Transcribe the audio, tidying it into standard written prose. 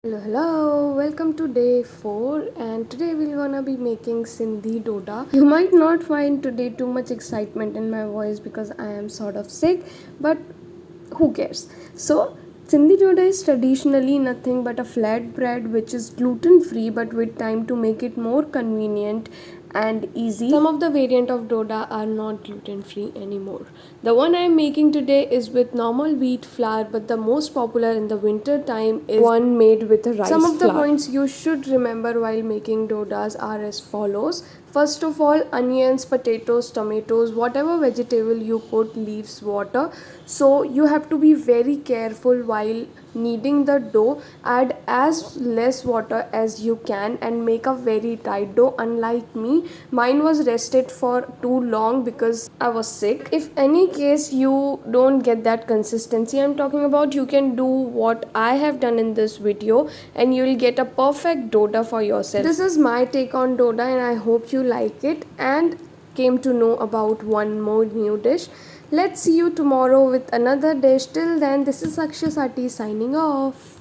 Hello, welcome to day 4, and today we're gonna be making Sindhi Doda. You might not find today too much excitement in my voice because I am sort of sick, but who cares? So, Sindhi Doda is traditionally nothing but a flat bread which is gluten free, but with time to make it more convenient and easy. Some of the variant of Doda are not gluten free anymore. The one I am making today is with normal wheat flour, but the most popular in the winter time is one made with a rice flour. Some of the points you should remember while making Dodas are as follows. First of all, onions, potatoes, tomatoes, whatever vegetable you put leaves water. So you have to be very careful while kneading the dough. Add as less water as you can and make a very tight dough. Unlike me, mine was rested for too long because I was sick. If any case you don't get that consistency I'm talking about, you can do what I have done in this video and you will get a perfect doda for yourself. This is my take on doda and I hope you like it and came to know about one more new dish. Let's see you tomorrow with another dish. Till then, this is Akshya Sati signing off.